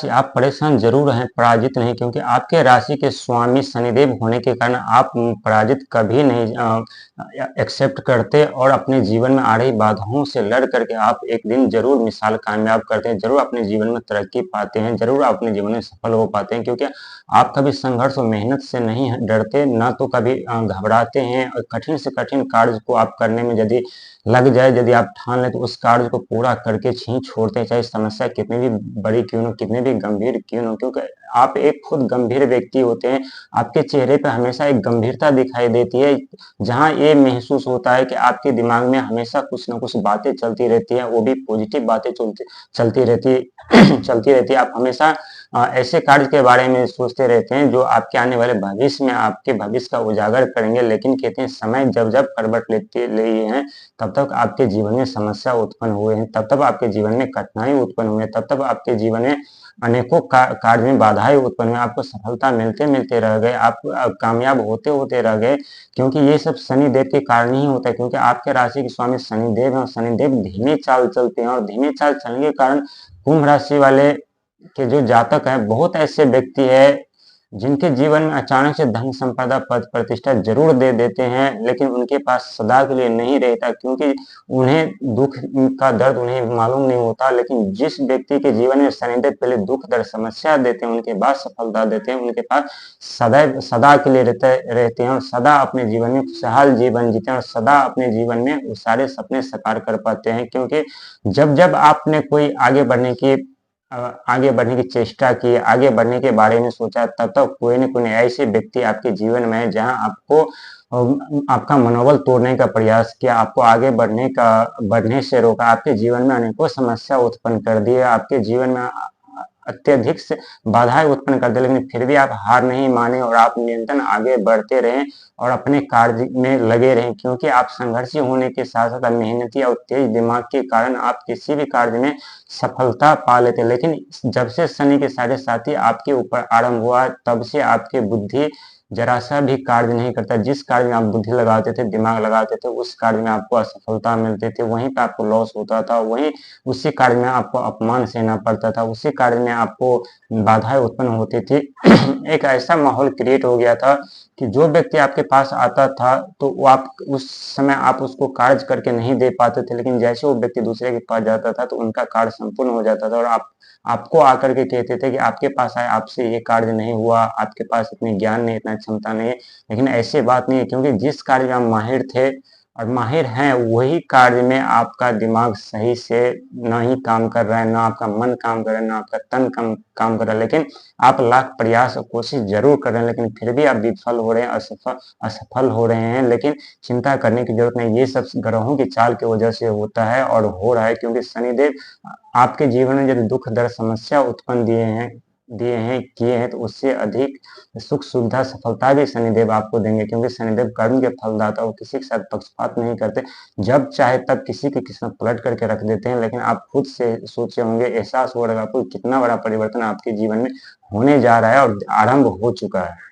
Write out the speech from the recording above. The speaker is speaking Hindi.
आप परेशान ज़रूर हैं, पराजित नहीं क्योंकि आपके राशि के स्वामी शनिदेव होने के कारण आप पराजित कभी नहीं एक्सेप्ट करते और अपने जीवन में आ रही बाधाओं से लड़ करके आप एक दिन ज़रूर मिसाल कामयाब करते हैं, ज़रूर अपने जीवन में तरक्की पाते हैं, ज़रूर अपने जीवन में सफल हो पाते हैं क्योंकि आप कभी संघर्ष और मेहनत से नहीं डरते, ना तो कभी घबराते हैं और कठिन से कठिन कार्य को आप करने में यदि लग जाए, यदि आप ठान लें तो उस कार्य को पूरा करके ही छोड़ते हैं, चाहे समस्या कितनी भी बड़ी क्यों न हो, कितनी भी गंभीर क्यों न हो, क्योंकि आप एक खुद गंभीर व्यक्ति होते हैं। आपके चेहरे पे हमेशा एक गंभीरता दिखाई देती है, जहाँ ये महसूस होता है कि आपके दिमाग में हमेशा कुछ न कुछ बातें चलती रहती हैं, वो भी पॉजिटिव बातें चलती रहती चलती रहती है। आप हमेशा ऐसे कार्य के बारे में सोचते रहते हैं जो आपके आने वाले भविष्य में आपके भविष्य का उजागर करेंगे, लेकिन कहते हैं समय जब करवट लेते लिए हैं तब तक आपके जीवन में समस्या उत्पन्न हुए हैं, तब आपके जीवन में कठिनाई उत्पन्न हुए हैं, तब आपके जीवन में अनेकों कार्य में बाधाएं उत्पन्न हुई, आपको सफलता मिलते मिलते रह गए, आप कामयाब होते होते रह गए, क्योंकि ये सब शनिदेव के कारण ही होता है। क्योंकि आपके राशि के स्वामी शनिदेव हैं और शनिदेव धीमे चाल चलते हैं और धीमे चाल चलने के कारण कुंभ राशि वाले के जो जातक हैं, बहुत ऐसे व्यक्ति है जिनके जीवन में अचानक से धन संपदा पद प्रतिष्ठा जरूर दे देते हैं, लेकिन उनके पास सदा के लिए नहीं रहता, क्योंकि उन्हें दुख का दर्द उन्हें मालूम नहीं होता। लेकिन जिस व्यक्ति के जीवन में शनिदेव पहले दुख दर्द समस्या देते हैं, उनके बाद सफलता देते हैं, उनके पास सदैव सदा के लिए रहते हैं और सदा अपने जीवन में खुशहाल जीवन जीते हैं और सदा अपने जीवन में वो सारे सपने साकार कर पाते हैं। क्योंकि जब जब आपने कोई आगे बढ़ने की चेष्टा की, आगे बढ़ने के बारे में सोचा, तब तक कोई न कोई ऐसे व्यक्ति आपके जीवन में है जहां आपको आपका मनोबल तोड़ने का प्रयास किया, आपको आगे बढ़ने से रोका, आपके जीवन में अनेकों समस्या उत्पन्न कर दी, आपके जीवन में अत्यधिक से बाधाएं उत्पन्न कर दी, लेकिन फिर भी आप हार नहीं माने और आप निरंतर आगे बढ़ते रहे और अपने कार्य में लगे रहें, क्योंकि आप संघर्षी होने के साथ साथ मेहनती और तेज दिमाग के कारण आप किसी भी कार्य में सफलता पा लेते। लेकिन जब से शनि के साढ़े साथी आपके ऊपर आरंभ हुआ, तब से आपकी बुद्धि जरा सा भी कार्य नहीं करता। जिस कार्य में आप बुद्धि लगाते थे, दिमाग लगाते थे, उस कार्य में आपको असफलता मिलती थी, वहीं पे आपको लॉस होता था, वहीं उसी कार्य में आपको अपमान सहना पड़ता था, उसी कार्य में आपको बाधाएं उत्पन्न होती थी। एक ऐसा माहौल क्रिएट हो गया था कि जो व्यक्ति आपके पास आता था तो वो आप उस समय आप उसको कार्य करके नहीं दे पाते थे, लेकिन जैसे वो व्यक्ति दूसरे के पास जाता था तो उनका कार्य संपूर्ण हो जाता था और आपको आकर के कहते थे कि आपके पास आए, आपसे ये कार्य नहीं हुआ, आपके पास इतने ज्ञान नहीं, इतना क्षमता नहीं है। लेकिन ऐसी बात नहीं है, क्योंकि जिस कार्य में आप माहिर थे और माहिर हैं, वही कार्य में आपका दिमाग सही से ना ही काम कर रहा है, ना आपका मन काम कर रहा है, ना आपका तन काम कर रहा है। लेकिन आप लाख प्रयास और कोशिश जरूर कर रहे हैं, लेकिन फिर भी आप विफल हो रहे हैं, असफल हो रहे हैं। लेकिन चिंता करने की जरूरत नहीं, ये सब ग्रहों की चाल की वजह से होता है और हो रहा है, क्योंकि शनिदेव आपके जीवन में यदि दुख दर्द समस्या उत्पन्न किए हैं तो उससे अधिक सुख सुविधा सफलता भी शनिदेव आपको देंगे, क्योंकि शनिदेव कर्म के फलदाता, वो किसी के साथ पक्षपात नहीं करते, जब चाहे तब किसी की किस्मत पलट करके रख देते हैं। लेकिन आप खुद से सोचे होंगे, एहसास हो रहा है आपको कितना बड़ा परिवर्तन आपके जीवन में होने जा रहा है और आरंभ हो चुका है।